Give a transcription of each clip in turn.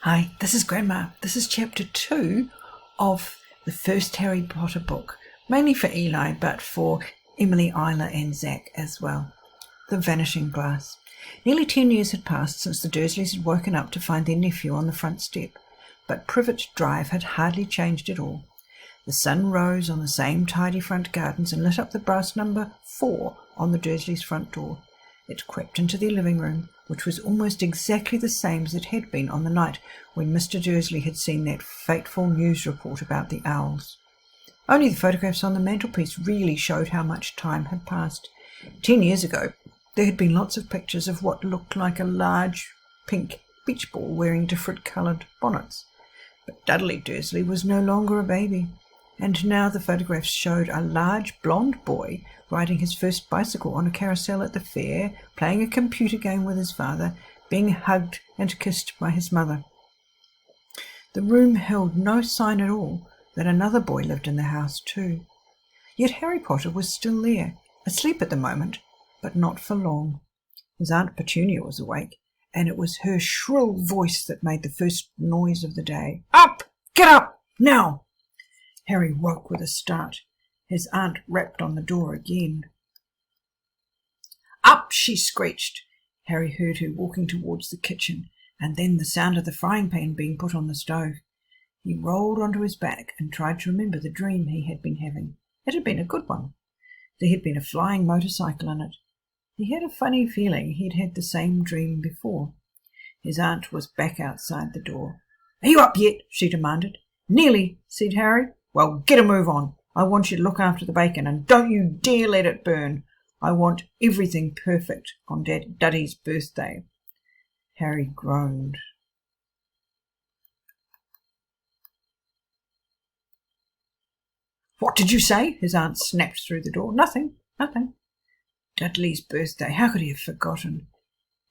Hi, this is Grandma. This is chapter 2 of the first Harry Potter book, mainly for Eli, but for Emily, Isla and Zach as well. The Vanishing Glass. Nearly 10 years had passed since the Dursleys had woken up to find their nephew on the front step, but Privet Drive had hardly changed at all. The sun rose on the same tidy front gardens and lit up the brass number 4 on the Dursleys' front door. It crept into their living room, which was almost exactly the same as it had been on the night when Mr. Dursley had seen that fateful news report about the owls. Only the photographs on the mantelpiece really showed how much time had passed. 10 years ago, there had been lots of pictures of what looked like a large pink beach ball wearing different coloured bonnets. But Dudley Dursley was no longer a baby, and now the photographs showed a large blonde boy riding his first bicycle on a carousel at the fair, playing a computer game with his father, being hugged and kissed by his mother. The room held no sign at all that another boy lived in the house too. Yet Harry Potter was still there, asleep at the moment, but not for long. His Aunt Petunia was awake, and it was her shrill voice that made the first noise of the day. "Up! Get up! Now!" Harry woke with a start. His aunt rapped on the door again. "Up!" she screeched. Harry heard her walking towards the kitchen, and then the sound of the frying pan being put on the stove. He rolled onto his back and tried to remember the dream he had been having. It had been a good one. There had been a flying motorcycle in it. He had a funny feeling he'd had the same dream before. His aunt was back outside the door. "Are you up yet?" she demanded. "Nearly," said Harry. "Well, get a move on. I want you to look after the bacon, and don't you dare let it burn. I want everything perfect on Daddy's birthday." Harry groaned. "What did you say?" his aunt snapped through the door. Nothing. Dudley's birthday. How could he have forgotten?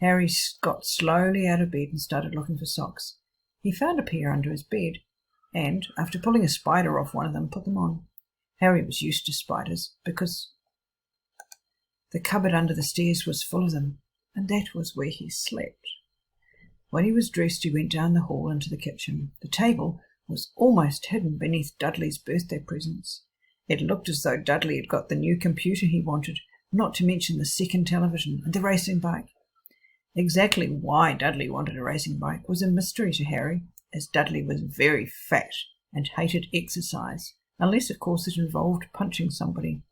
Harry got slowly out of bed and started looking for socks. He found a pair under his bed, and, after pulling a spider off one of them, put them on. Harry was used to spiders, because the cupboard under the stairs was full of them, and that was where he slept. When he was dressed, he went down the hall into the kitchen. The table was almost hidden beneath Dudley's birthday presents. It looked as though Dudley had got the new computer he wanted, not to mention the second television and the racing bike. Exactly why Dudley wanted a racing bike was a mystery to Harry, as Dudley was very fat and hated exercise, unless of course it involved punching somebody.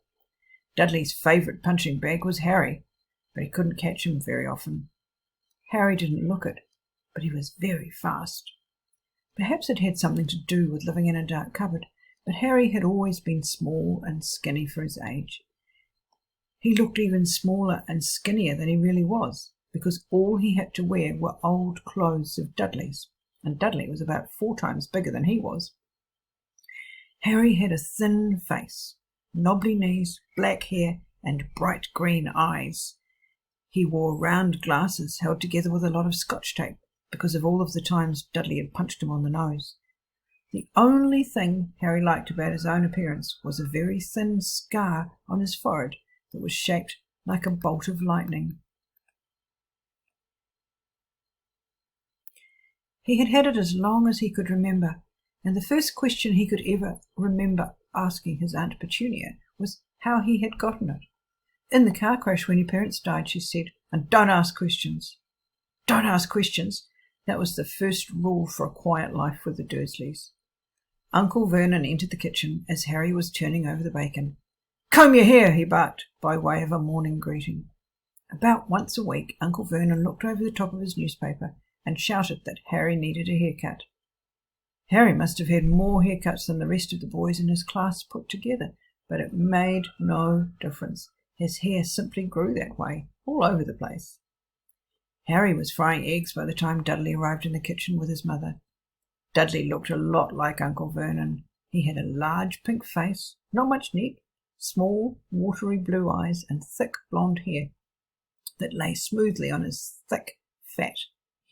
Dudley's favourite punching bag was Harry, but he couldn't catch him very often. Harry didn't look it, but he was very fast. Perhaps it had something to do with living in a dark cupboard, but Harry had always been small and skinny for his age. He looked even smaller and skinnier than he really was, because all he had to wear were old clothes of Dudley's, and Dudley was about 4 times bigger than he was. Harry had a thin face, knobbly knees, black hair, and bright green eyes. He wore round glasses held together with a lot of scotch tape, because of all of the times Dudley had punched him on the nose. The only thing Harry liked about his own appearance was a very thin scar on his forehead that was shaped like a bolt of lightning. He had had it as long as he could remember, and the first question he could ever remember asking his Aunt Petunia was how he had gotten it. In the car crash when your parents died, she said, "And don't ask questions." Don't ask questions. That was the first rule for a quiet life with the Dursleys. Uncle Vernon entered the kitchen as Harry was turning over the bacon. "Comb your hair," he barked, by way of a morning greeting. About once a week, Uncle Vernon looked over the top of his newspaper and shouted that Harry needed a haircut. Harry must have had more haircuts than the rest of the boys in his class put together, but it made no difference. His hair simply grew that way, all over the place. Harry was frying eggs by the time Dudley arrived in the kitchen with his mother. Dudley looked a lot like Uncle Vernon. He had a large pink face, not much neck, small, watery blue eyes, and thick blonde hair that lay smoothly on his thick, fat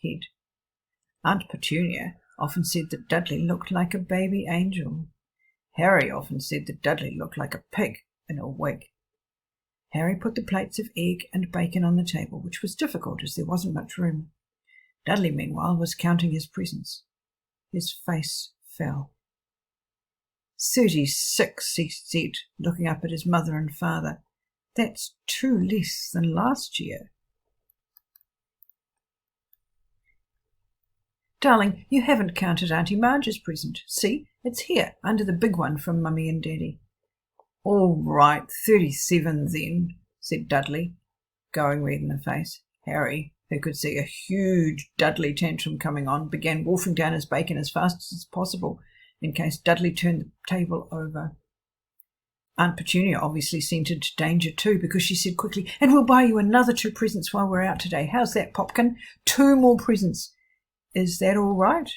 head. Aunt Petunia often said that Dudley looked like a baby angel. Harry often said that Dudley looked like a pig in a wig. Harry put the plates of egg and bacon on the table, which was difficult as there wasn't much room. Dudley, meanwhile, was counting his presents. His face fell. 36, he said, looking up at his mother and father. That's 2 less than last year. Darling, you haven't counted Auntie Marge's present. See, it's here, under the big one from Mummy and Daddy. All right, 37 then, said Dudley, going red in the face. Harry, who could see a huge Dudley tantrum coming on, began wolfing down his bacon as fast as possible, in case Dudley turned the table over. Aunt Petunia obviously scented danger too, because she said quickly, "And we'll buy you another 2 presents while we're out today. How's that, Popkin? 2 more presents. Is that all right?"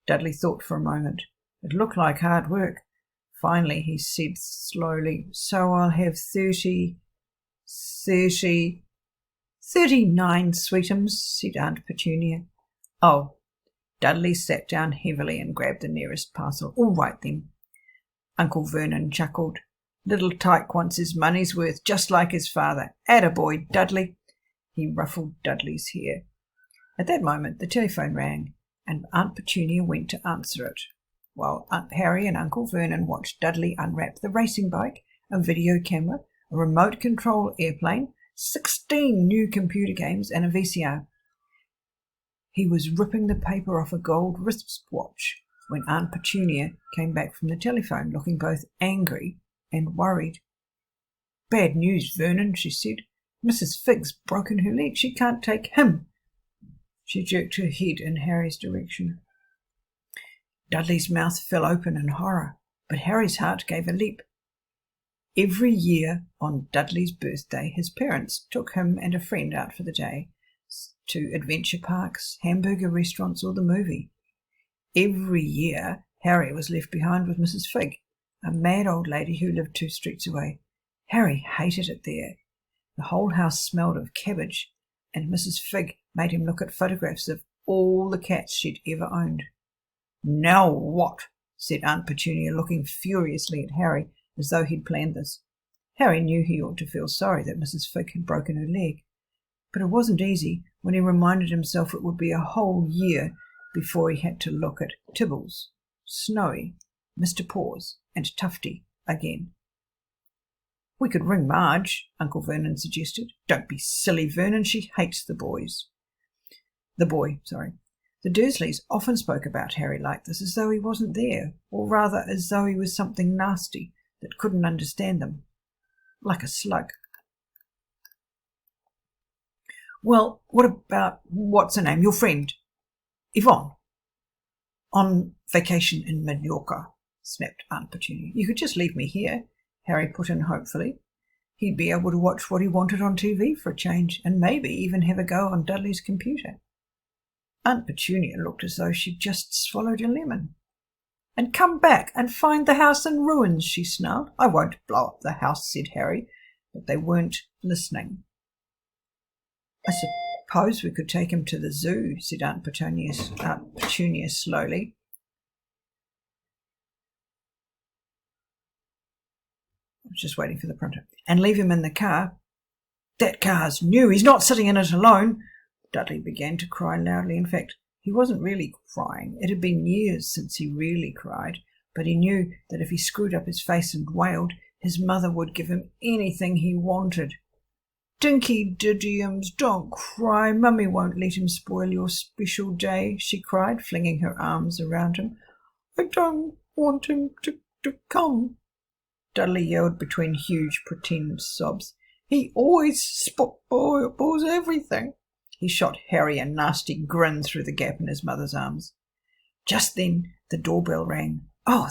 Dudley thought for a moment. It looked like hard work. Finally, he said slowly, "So I'll have 39 sweetums," said Aunt Petunia. "Oh." Dudley sat down heavily and grabbed the nearest parcel. "All right then." Uncle Vernon chuckled. "Little Tyke wants his money's worth, just like his father. Attaboy, Dudley." He ruffled Dudley's hair. At that moment the telephone rang, and Aunt Petunia went to answer it, while Aunt Harry and Uncle Vernon watched Dudley unwrap the racing bike, a video camera, a remote control airplane, 16 new computer games, and a VCR. He was ripping the paper off a gold wristwatch when Aunt Petunia came back from the telephone, looking both angry and worried. "Bad news, Vernon," she said. "Mrs. Figg's broken her leg. She can't take him." She jerked her head in Harry's direction. Dudley's mouth fell open in horror, but Harry's heart gave a leap. Every year on Dudley's birthday, his parents took him and a friend out for the day to adventure parks, hamburger restaurants, or the movie. Every year, Harry was left behind with Mrs. Figg, a mad old lady who lived 2 streets away. Harry hated it there. The whole house smelled of cabbage, and Mrs. Figg made him look at photographs of all the cats she'd ever owned. "Now what?" said Aunt Petunia, looking furiously at Harry, as though he'd planned this. Harry knew he ought to feel sorry that Mrs. Figg had broken her leg, but it wasn't easy when he reminded himself it would be a whole year before he had to look at Tibbles, Snowy, Mr. Paws, and Tufty again. "We could ring Marge," Uncle Vernon suggested. "Don't be silly, Vernon. She hates the boy. The Dursleys often spoke about Harry like this, as though he wasn't there, or rather as though he was something nasty that couldn't understand them, like a slug." "Well, what about, what's her name, your friend? Yvonne?" "On vacation in Mallorca," snapped Aunt Petunia. "You could just leave me here," Harry put in hopefully. He'd be able to watch what he wanted on TV for a change, and maybe even have a go on Dudley's computer. Aunt Petunia looked as though she'd just swallowed a lemon. "And come back and find the house in ruins," she snarled. "I won't blow up the house," said Harry, but they weren't listening. "I suppose we could take him to the zoo," said Aunt Petunia slowly. I was just waiting for the printer. "And leave him in the car." "That car's new. He's not sitting in it alone." Dudley began to cry loudly. In fact, he wasn't really crying. It had been years since he really cried, but he knew that if he screwed up his face and wailed, his mother would give him anything he wanted. "Dinky Didymus, don't cry. Mummy won't let him spoil your special day," she cried, flinging her arms around him. "I don't want him to come," Dudley yelled between huge pretend sobs. "He always spoils everything." He shot Harry a nasty grin through the gap in his mother's arms. Just then the doorbell rang. "Oh,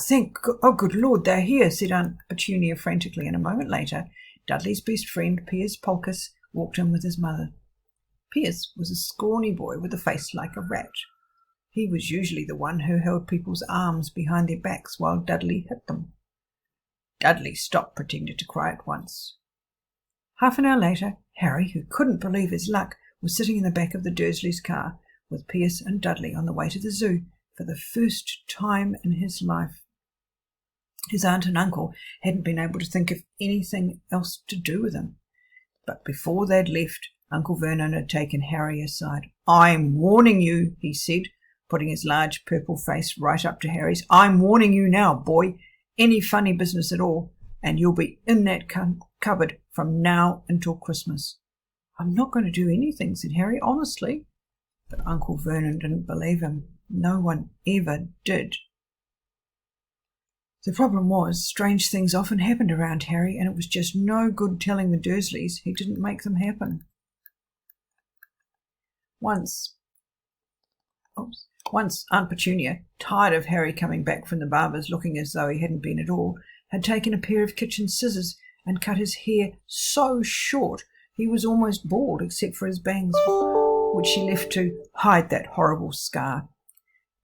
good Lord, they're here," said Aunt Petunia frantically, and a moment later Dudley's best friend, Piers Polkiss, walked in with his mother. Piers was a scrawny boy with a face like a rat. He was usually the one who held people's arms behind their backs while Dudley hit them. Dudley stopped pretending to cry at once. Half an hour later, Harry, who couldn't believe his luck, was sitting in the back of the Dursleys' car with Piers and Dudley on the way to the zoo for the first time in his life. His aunt and uncle hadn't been able to think of anything else to do with him, but before they'd left, Uncle Vernon had taken Harry aside. "I'm warning you," he said, putting his large purple face right up to Harry's. "I'm warning you now, boy. Any funny business at all, and you'll be in that cupboard from now until Christmas." "I'm not going to do anything," said Harry, "honestly." But Uncle Vernon didn't believe him. No one ever did. The problem was, strange things often happened around Harry, and it was just no good telling the Dursleys he didn't make them happen. Once Aunt Petunia, tired of Harry coming back from the barber's looking as though he hadn't been at all, had taken a pair of kitchen scissors and cut his hair so short he was almost bald except for his bangs, which she left to hide that horrible scar.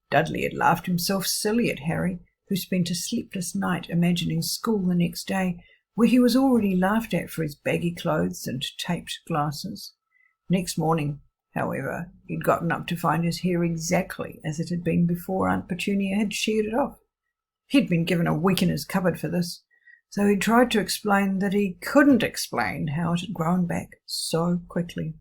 Dudley had laughed himself silly at Harry, who spent a sleepless night imagining school the next day, where he was already laughed at for his baggy clothes and taped glasses. Next morning, however, he'd gotten up to find his hair exactly as it had been before Aunt Petunia had sheared it off. He'd been given a week in his cupboard for this, so he tried to explain that he couldn't explain how it had grown back so quickly.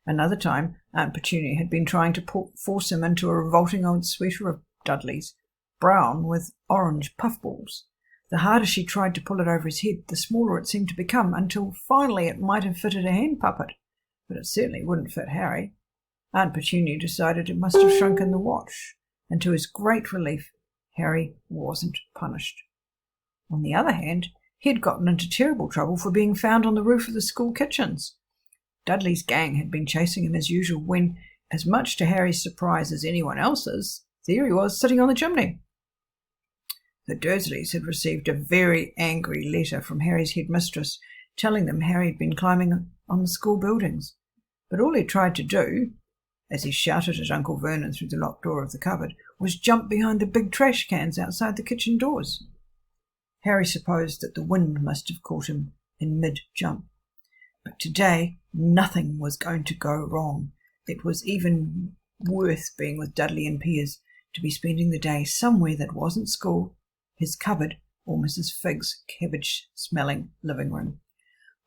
Another time, Aunt Petunia had been trying to force him into a revolting old sweater of Dudley's, brown with orange puffballs. The harder she tried to pull it over his head, the smaller it seemed to become, until finally it might have fitted a hand puppet, but it certainly wouldn't fit Harry. Aunt Petunia decided it must have shrunk in the wash, and to his great relief, Harry wasn't punished. On the other hand, he had gotten into terrible trouble for being found on the roof of the school kitchens. Dudley's gang had been chasing him as usual when, as much to Harry's surprise as anyone else's, there he was sitting on the chimney. The Dursleys had received a very angry letter from Harry's headmistress telling them Harry had been climbing on the school buildings. But all he tried to do, as he shouted at Uncle Vernon through the locked door of the cupboard, was jump behind the big trash cans outside the kitchen doors. Harry supposed that the wind must have caught him in mid-jump. But today nothing was going to go wrong. It was even worth being with Dudley and Piers to be spending the day somewhere that wasn't school, his cupboard, or Mrs. Figg's cabbage-smelling living room.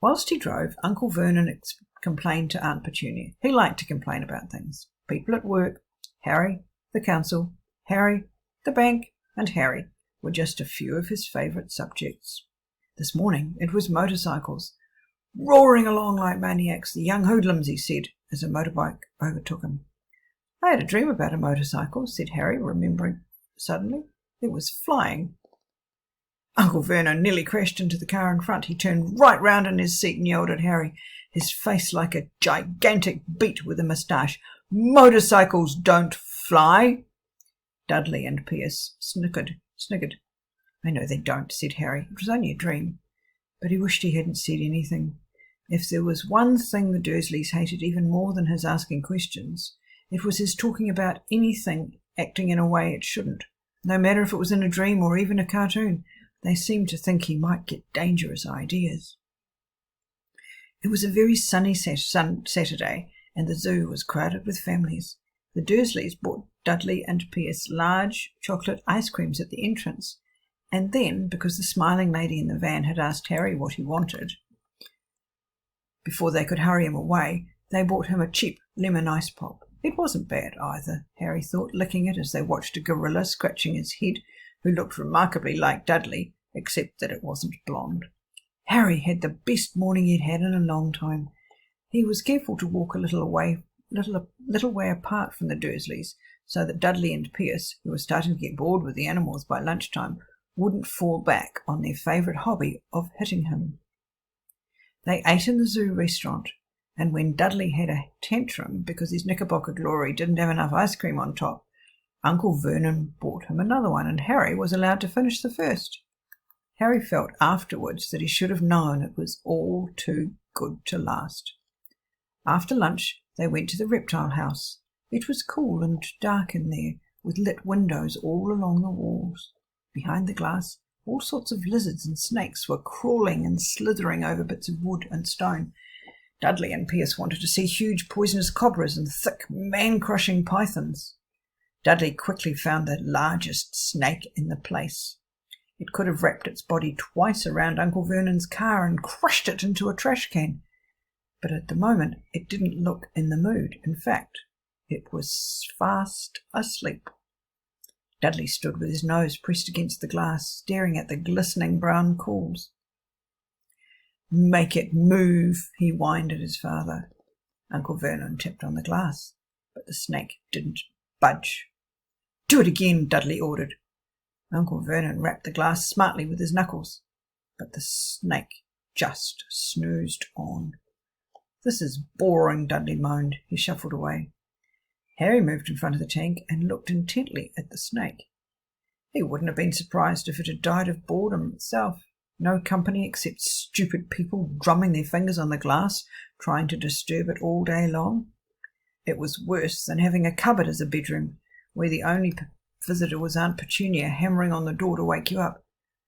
Whilst he drove, Uncle Vernon complained to Aunt Petunia. He liked to complain about things. People at work, Harry, the council, Harry, the bank, and Harry were just a few of his favourite subjects. This morning it was motorcycles. "Roaring along like maniacs, the young hoodlums," he said, as a motorbike overtook him. "I had a dream about a motorcycle," said Harry, remembering suddenly. "It was flying." Uncle Vernon nearly crashed into the car in front. He turned right round in his seat and yelled at Harry, his face like a gigantic beet with a moustache. "Motorcycles don't fly." Dudley and Pierce sniggered. "I know they don't," said Harry. "It was only a dream." But he wished he hadn't said anything. If there was one thing the Dursleys hated even more than his asking questions, it was his talking about anything acting in a way it shouldn't. No matter if it was in a dream or even a cartoon, they seemed to think he might get dangerous ideas. It was a very sunny Saturday, and the zoo was crowded with families. The Dursleys bought Dudley and Pierce large chocolate ice creams at the entrance, and then, because the smiling lady in the van had asked Harry what he wanted, before they could hurry him away, they bought him a cheap lemon ice pop. It wasn't bad either, Harry thought, licking it as they watched a gorilla scratching his head, who looked remarkably like Dudley, except that it wasn't blonde. Harry had the best morning he'd had in a long time. He was careful to walk a little way apart from the Dursleys, so that Dudley and Pierce, who were starting to get bored with the animals by lunchtime, wouldn't fall back on their favourite hobby of hitting him. They ate in the zoo restaurant, and when Dudley had a tantrum because his Knickerbocker Glory didn't have enough ice cream on top, Uncle Vernon bought him another one, and Harry was allowed to finish the first. Harry felt afterwards that he should have known it was all too good to last. After lunch, they went to the reptile house. It was cool and dark in there, with lit windows all along the walls. Behind the glass, all sorts of lizards and snakes were crawling and slithering over bits of wood and stone. Dudley and Pierce wanted to see huge poisonous cobras and thick, man-crushing pythons. Dudley quickly found the largest snake in the place. It could have wrapped its body twice around Uncle Vernon's car and crushed it into a trash can. but at the moment it didn't look in the mood. In fact, it was fast asleep. Dudley stood with his nose pressed against the glass, staring at the glistening brown coals. "Make it move," he whined at his father. Uncle Vernon tapped on the glass, but the snake didn't budge. "Do it again," Dudley ordered. Uncle Vernon rapped the glass smartly with his knuckles, but the snake just snoozed on. "This is boring," Dudley moaned. He shuffled away. Harry moved in front of the tank and looked intently at the snake. He wouldn't have been surprised if it had died of boredom itself. No company except stupid people drumming their fingers on the glass, trying to disturb it all day long. It was worse than having a cupboard as a bedroom, where the only visitor was Aunt Petunia hammering on the door to wake you up.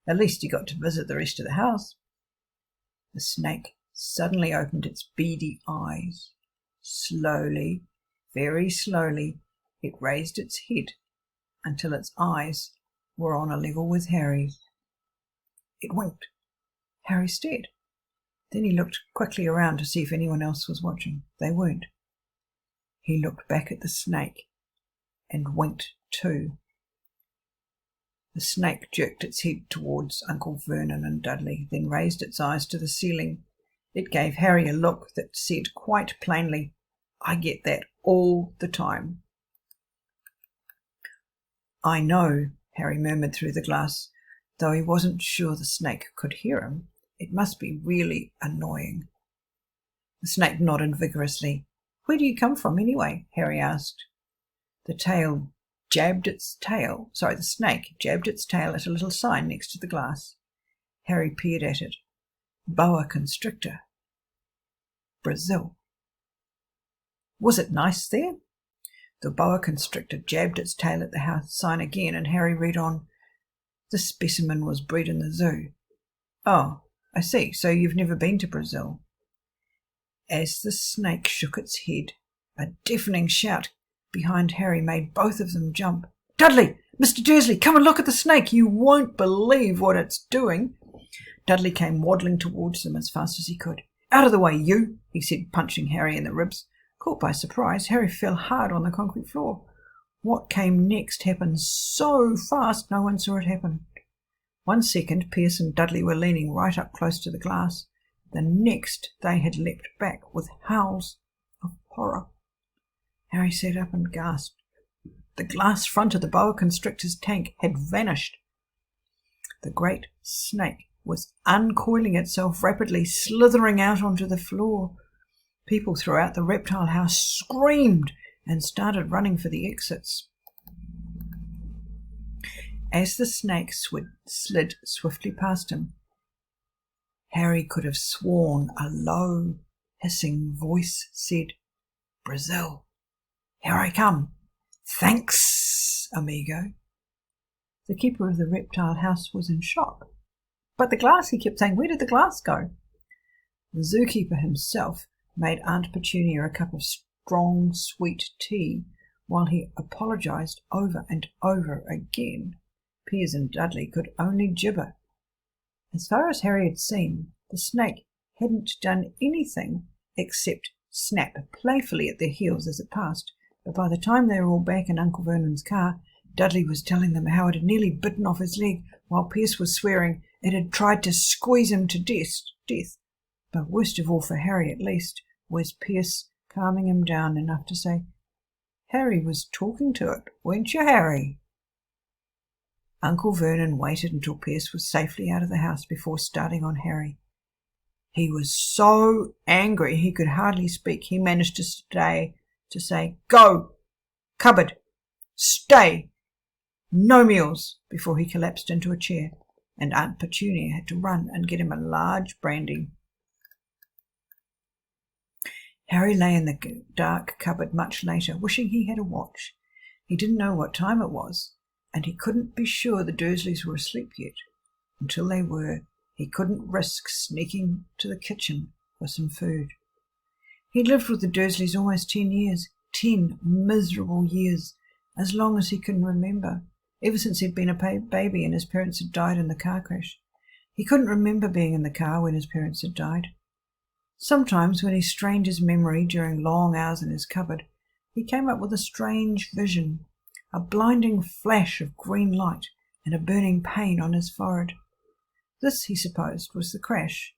At least you got to visit the rest of the house. The snake suddenly opened its beady eyes. Slowly, very slowly, it raised its head until its eyes were on a level with Harry's. It winked. Harry stared. Then he looked quickly around to see if anyone else was watching. They weren't. He looked back at the snake and winked too. The snake jerked its head towards Uncle Vernon and Dudley, then raised its eyes to the ceiling. It gave Harry a look that said quite plainly, "I get that all the time." "I know," Harry murmured through the glass, though he wasn't sure the snake could hear him. "It must be really annoying." The snake nodded vigorously. "Where do you come from, anyway?" Harry asked. The snake jabbed its tail at a little sign next to the glass. Harry peered at it. Boa constrictor. Brazil. Was it nice there? The boa constrictor jabbed its tail at the house sign again, and Harry read on, "This specimen was bred in the zoo." "Oh, I see. So you've never been to Brazil." As the snake shook its head, a deafening shout behind Harry made both of them jump. "Dudley! Mr. Dursley, come and look at the snake! You won't believe what it's doing!" Dudley came waddling towards them as fast as he could. "Out of the way, you!" he said, punching Harry in the ribs. Caught by surprise, Harry fell hard on the concrete floor. What came next happened so fast no one saw it happen. 1 second, Pierce and Dudley were leaning right up close to the glass. The next, they had leapt back with howls of horror. Harry sat up and gasped. The glass front of the boa constrictor's tank had vanished. The great snake was uncoiling itself rapidly, slithering out onto the floor. People throughout the reptile house screamed and started running for the exits. As the snake slid swiftly past him, Harry could have sworn a low, hissing voice said, "Brazil, here I come. Thanks, amigo." The keeper of the reptile house was in shock. "But the glass," he kept saying, "where did the glass go?" The zookeeper himself made Aunt Petunia a cup of strong, sweet tea while he apologized over and over again. Piers and Dudley could only gibber. As far as Harry had seen, the snake hadn't done anything except snap playfully at their heels as it passed, but by the time they were all back in Uncle Vernon's car, Dudley was telling them how it had nearly bitten off his leg, while Pierce was swearing it had tried to squeeze him to death. But worst of all for Harry, at least, was Pierce calming him down enough to say, "Harry was talking to it, weren't you, Harry?" Uncle Vernon waited until Pierce was safely out of the house before starting on Harry. He was so angry he could hardly speak. He managed to say, "Go! Cupboard! Stay! No meals!" before he collapsed into a chair, and Aunt Petunia had to run and get him a large brandy. Harry lay in the dark cupboard much later, wishing he had a watch. He didn't know what time it was, and he couldn't be sure the Dursleys were asleep yet. Until they were, he couldn't risk sneaking to the kitchen for some food. He'd lived with the Dursleys almost 10 years, 10 miserable years, as long as he can remember, ever since he'd been a baby and his parents had died in the car crash. He couldn't remember being in the car when his parents had died. Sometimes when he strained his memory during long hours in his cupboard, he came up with a strange vision, a blinding flash of green light and a burning pain on his forehead. This, he supposed, was the crash,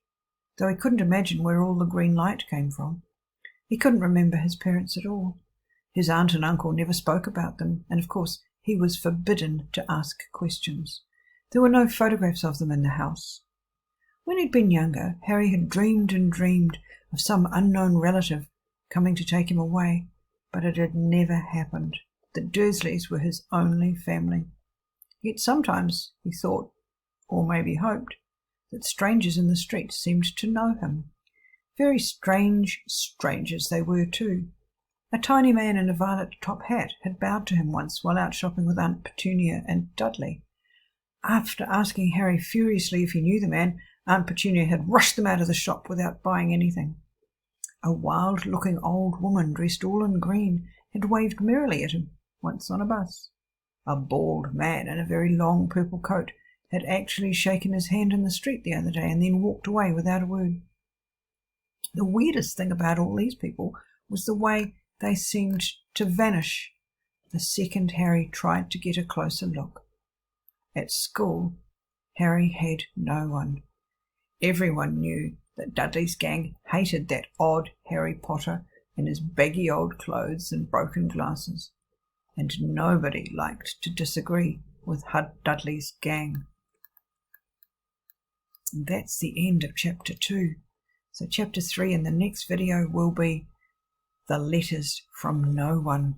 though he couldn't imagine where all the green light came from. He couldn't remember his parents at all. His aunt and uncle never spoke about them, and of course he was forbidden to ask questions. There were no photographs of them in the house. When he'd been younger, Harry had dreamed and dreamed of some unknown relative coming to take him away, but it had never happened. The Dursleys were his only family. Yet sometimes he thought, or maybe hoped, that strangers in the street seemed to know him. Very strange strangers they were too. A tiny man in a violet top hat had bowed to him once while out shopping with Aunt Petunia and Dudley. After asking Harry furiously if he knew the man, Aunt Petunia had rushed them out of the shop without buying anything. A wild-looking old woman dressed all in green had waved merrily at him once on a bus. A bald man in a very long purple coat had actually shaken his hand in the street the other day and then walked away without a word. The weirdest thing about all these people was the way they seemed to vanish the second Harry tried to get a closer look. At school, Harry had no one. Everyone knew that Dudley's gang hated that odd Harry Potter in his baggy old clothes and broken glasses, and nobody liked to disagree with Dudley's gang. And that's the end of Chapter 2. So Chapter 3 in the next video will be The Letters from No One.